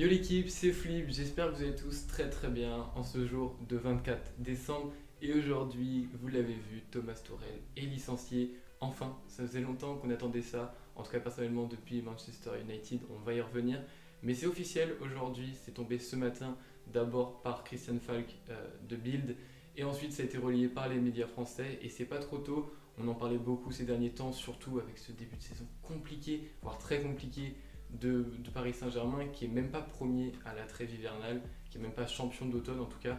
Yo l'équipe, c'est Flip, j'espère que vous allez tous très bien en ce jour de 24 décembre. Et aujourd'hui, vous l'avez vu, Thomas Tuchel est licencié. Enfin, ça faisait longtemps qu'on attendait ça, en tout cas personnellement depuis Manchester United, on va y revenir. Mais c'est officiel aujourd'hui, c'est tombé ce matin, d'abord par Christian Falk de Bild, et ensuite ça a été relayé par les médias français, et c'est pas trop tôt, on en parlait beaucoup ces derniers temps, surtout avec ce début de saison compliqué, voire très compliqué, de Paris Saint-Germain, qui est même pas premier à la trêve hivernale, qui est même pas champion d'automne en tout cas.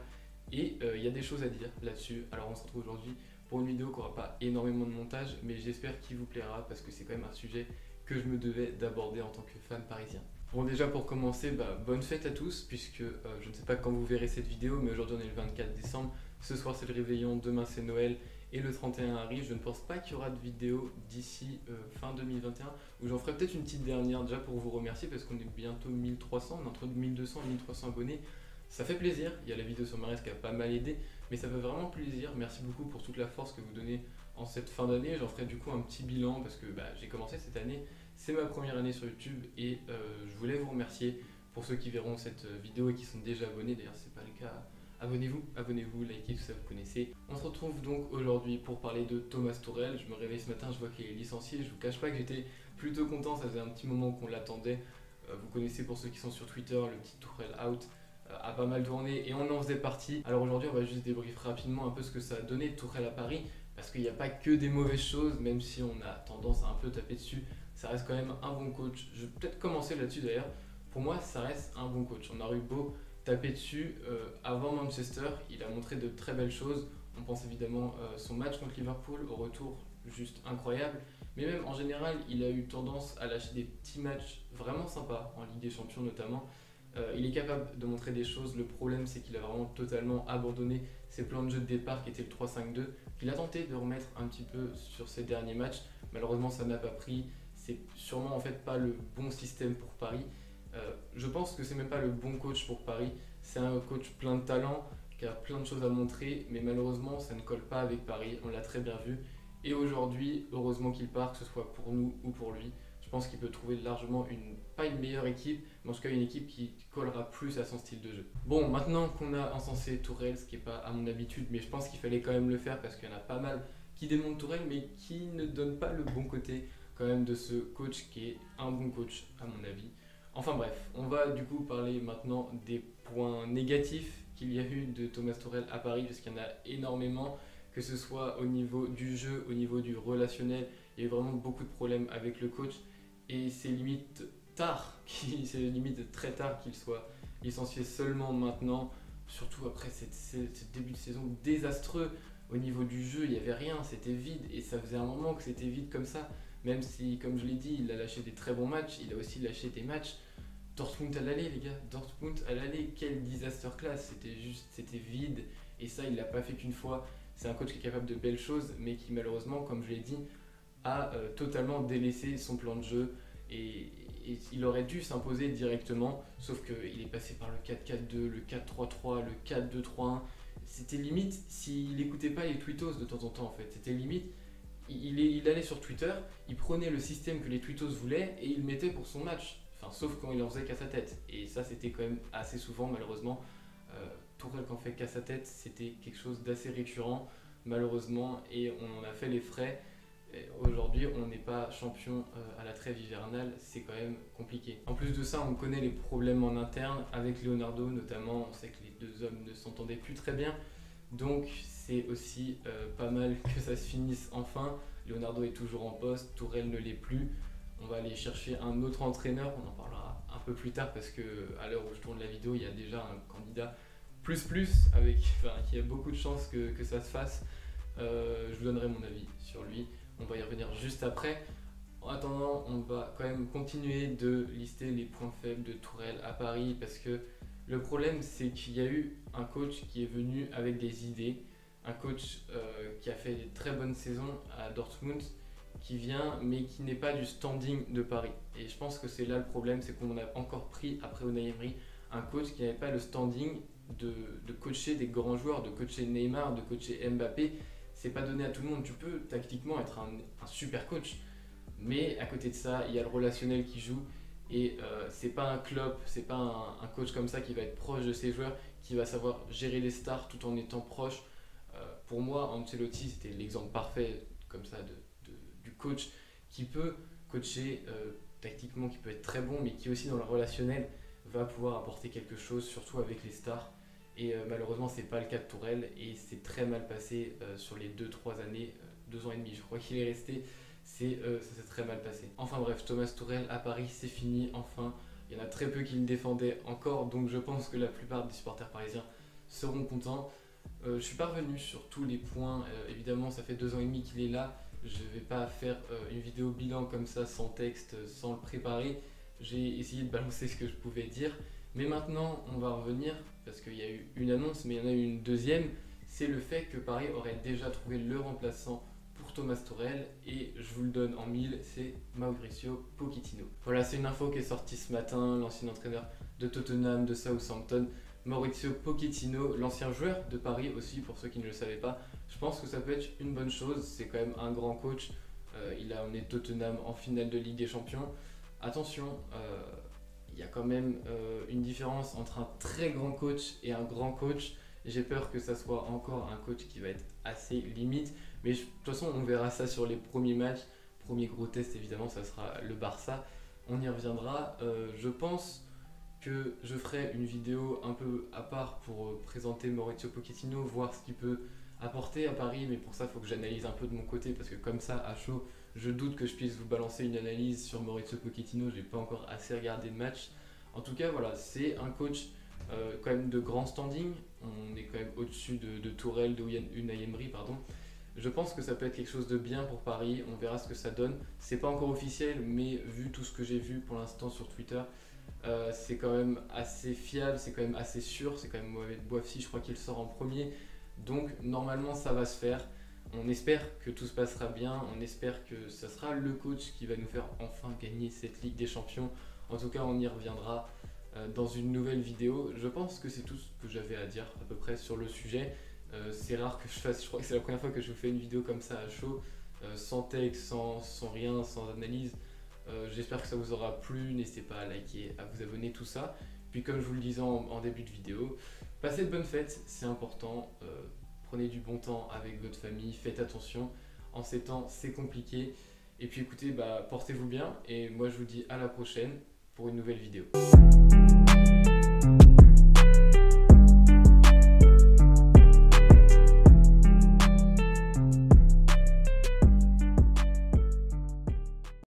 Et il y a des choses à dire là-dessus. Alors on se retrouve aujourd'hui pour une vidéo qui n'aura pas énormément de montage, mais j'espère qu'il vous plaira parce que c'est quand même un sujet que je me devais d'aborder en tant que fan parisien. Bon, déjà pour commencer, bonne fête à tous, puisque je ne sais pas quand vous verrez cette vidéo, mais aujourd'hui on est le 24 décembre, ce soir c'est le réveillon, demain c'est Noël, et le 31 arrive. Je ne pense pas qu'il y aura de vidéo d'ici fin 2021, où j'en ferai peut-être une petite dernière déjà pour vous remercier, parce qu'on est bientôt 1300, on est entre 1200 et 1300 abonnés. Ça fait plaisir, il y a la vidéo sur Mahrez qui a pas mal aidé, mais ça fait vraiment plaisir. Merci beaucoup pour toute la force que vous donnez en cette fin d'année. J'en ferai du coup un petit bilan parce que j'ai commencé cette année, c'est ma première année sur YouTube et je voulais vous remercier pour ceux qui verront cette vidéo et qui sont déjà abonnés. D'ailleurs, si ce n'est pas le cas, abonnez-vous, likez, tout ça vous connaissez. On se retrouve donc aujourd'hui pour parler de Thomas Tuchel. Je me réveille ce matin, je vois qu'il est licencié. Je vous cache pas que j'étais plutôt content, ça faisait un petit moment qu'on l'attendait. Vous connaissez pour ceux qui sont sur Twitter le petit Tuchel out. A pas mal tourné et on en faisait partie. Alors aujourd'hui on va juste débriefer rapidement un peu ce que ça a donné Tuchel à Paris, parce qu'il n'y a pas que des mauvaises choses, même si on a tendance à un peu taper dessus, ça reste quand même un bon coach. Je vais peut-être commencer là-dessus d'ailleurs. Pour moi ça reste un bon coach. On a eu beau taper dessus avant Manchester, il a montré de très belles choses. On pense évidemment son match contre Liverpool au retour, juste incroyable, mais même en général il a eu tendance à lâcher des petits matchs vraiment sympas en Ligue des Champions notamment. Il est capable de montrer des choses. Le problème, c'est qu'il a vraiment totalement abandonné ses plans de jeu de départ qui étaient le 3-5-2, qu'il a tenté de remettre un petit peu sur ses derniers matchs. Malheureusement, ça n'a pas pris. C'est sûrement en fait pas le bon système pour Paris. Je pense que c'est même pas le bon coach pour Paris. C'est un coach plein de talent qui a plein de choses à montrer, mais malheureusement, ça ne colle pas avec Paris. On l'a très bien vu. Et aujourd'hui, heureusement qu'il part, que ce soit pour nous ou pour lui. Je pense qu'il peut trouver largement pas une meilleure équipe, mais en tout cas une équipe qui collera plus à son style de jeu. Bon, maintenant qu'on a encensé Tuchel, ce qui n'est pas à mon habitude, mais je pense qu'il fallait quand même le faire parce qu'il y en a pas mal qui démontent Tuchel, mais qui ne donnent pas le bon côté quand même de ce coach qui est un bon coach à mon avis. Enfin bref, on va du coup parler maintenant des points négatifs qu'il y a eu de Thomas Tuchel à Paris, parce qu'il y en a énormément, que ce soit au niveau du jeu, au niveau du relationnel. Il y a eu vraiment beaucoup de problèmes avec le coach. Et c'est limite c'est limite très tard qu'il soit licencié seulement maintenant, surtout après ce début de saison désastreux. Au niveau du jeu, il n'y avait rien, c'était vide, et ça faisait un moment que c'était vide comme ça, même si, comme je l'ai dit, il a lâché des très bons matchs, il a aussi lâché des matchs. Dortmund à l'aller, les gars, Dortmund à l'aller, quel disaster class, c'était vide, et ça, il l'a pas fait qu'une fois. C'est un coach qui est capable de belles choses, mais qui malheureusement, comme je l'ai dit, a totalement délaissé son plan de jeu, et il aurait dû s'imposer directement, sauf qu'il est passé par le 4-4-2, le 4-3-3, le 4-2-3-1. C'était limite, s'il n'écoutait pas les tweetos de temps en temps en fait, c'était limite, il allait sur Twitter, il prenait le système que les tweetos voulaient et il le mettait pour son match, enfin, sauf quand il en faisait qu'à sa tête, et ça c'était quand même assez souvent malheureusement. Tuchel quand fait qu'à sa tête, c'était quelque chose d'assez récurrent malheureusement, et on en a fait les frais. Aujourd'hui, on n'est pas champion à la trêve hivernale, c'est quand même compliqué. En plus de ça, on connaît les problèmes en interne avec Leonardo notamment. On sait que les deux hommes ne s'entendaient plus très bien, donc c'est aussi pas mal que ça se finisse enfin. Leonardo est toujours en poste, Tuchel ne l'est plus. On va aller chercher un autre entraîneur, on en parlera un peu plus tard parce que à l'heure où je tourne la vidéo, il y a déjà un candidat qui a beaucoup de chances que ça se fasse. Je vous donnerai mon avis sur lui. On va y revenir juste après. En attendant, on va quand même continuer de lister les points faibles de Tuchel à Paris, parce que le problème, c'est qu'il y a eu un coach qui est venu avec des idées, un coach qui a fait des très bonnes saisons à Dortmund, qui vient mais qui n'est pas du standing de Paris. Et je pense que c'est là le problème, c'est qu'on a encore pris, après Unai Emery, un coach qui n'avait pas le standing de coacher des grands joueurs, de coacher Neymar, de coacher Mbappé. C'est pas donné à tout le monde. Tu peux tactiquement être un super coach, mais à côté de ça, il y a le relationnel qui joue, Et c'est pas un Klopp, c'est pas un coach comme ça qui va être proche de ses joueurs, qui va savoir gérer les stars tout en étant proche. Pour moi, Ancelotti, c'était l'exemple parfait comme ça du coach qui peut coacher tactiquement, qui peut être très bon, mais qui aussi dans le relationnel va pouvoir apporter quelque chose, surtout avec les stars. Et malheureusement, c'est pas le cas de Tourelle et c'est très mal passé sur les 2-3 années, 2 ans et demi, je crois qu'il est resté. Ça s'est très mal passé. Enfin bref, Thomas Tuchel à Paris, c'est fini, enfin. Il y en a très peu qui le défendaient encore, donc je pense que la plupart des supporters parisiens seront contents. Je suis pas revenu sur tous les points, évidemment ça fait 2 ans et demi qu'il est là. Je vais pas faire une vidéo bilan comme ça, sans texte, sans le préparer. J'ai essayé de balancer ce que je pouvais dire. Mais maintenant, on va revenir, parce qu'il y a eu une annonce, mais il y en a eu une deuxième. C'est le fait que Paris aurait déjà trouvé le remplaçant pour Thomas Tuchel, et je vous le donne en mille, c'est Mauricio Pochettino. Voilà, c'est une info qui est sortie ce matin, l'ancien entraîneur de Tottenham, de Southampton, Mauricio Pochettino, l'ancien joueur de Paris aussi, pour ceux qui ne le savaient pas. Je pense que ça peut être une bonne chose, c'est quand même un grand coach. Il a emmené Tottenham en finale de Ligue des Champions. Attention, il y a quand même une différence entre un très grand coach et un grand coach. J'ai peur que ça soit encore un coach qui va être assez limite. Mais de toute façon, on verra ça sur les premiers matchs. Premier gros test, évidemment, ça sera le Barça. On y reviendra. Je pense que je ferai une vidéo un peu à part pour présenter Mauricio Pochettino, voir ce qu'il peut apporter à Paris. Mais pour ça, il faut que j'analyse un peu de mon côté, parce que comme ça, à chaud, je doute que je puisse vous balancer une analyse sur Mauricio Pochettino. Je n'ai pas encore assez regardé de match. En tout cas, voilà, c'est un coach quand même de grand standing. On est quand même au-dessus de Tourelle, de Unai Emery, pardon. Je pense que ça peut être quelque chose de bien pour Paris. On verra ce que ça donne. C'est pas encore officiel, mais vu tout ce que j'ai vu pour l'instant sur Twitter, c'est quand même assez fiable, c'est quand même assez sûr. C'est quand même Mohamed Bouafsi, je crois qu'il sort en premier. Donc normalement, ça va se faire. On espère que tout se passera bien. On espère que ça sera le coach qui va nous faire enfin gagner cette Ligue des Champions. En tout cas, on y reviendra dans une nouvelle vidéo. Je pense que c'est tout ce que j'avais à dire à peu près sur le sujet. C'est rare que je fasse, je crois que c'est la première fois que je vous fais une vidéo comme ça à chaud, sans texte, sans rien, sans analyse. J'espère que ça vous aura plu, n'hésitez pas à liker, à vous abonner, tout ça. Puis comme je vous le disais en début de vidéo, passez de bonnes fêtes, c'est important. Prenez du bon temps avec votre famille, faites attention. En ces temps, c'est compliqué. Et puis écoutez, portez-vous bien et moi je vous dis à la prochaine pour une nouvelle vidéo.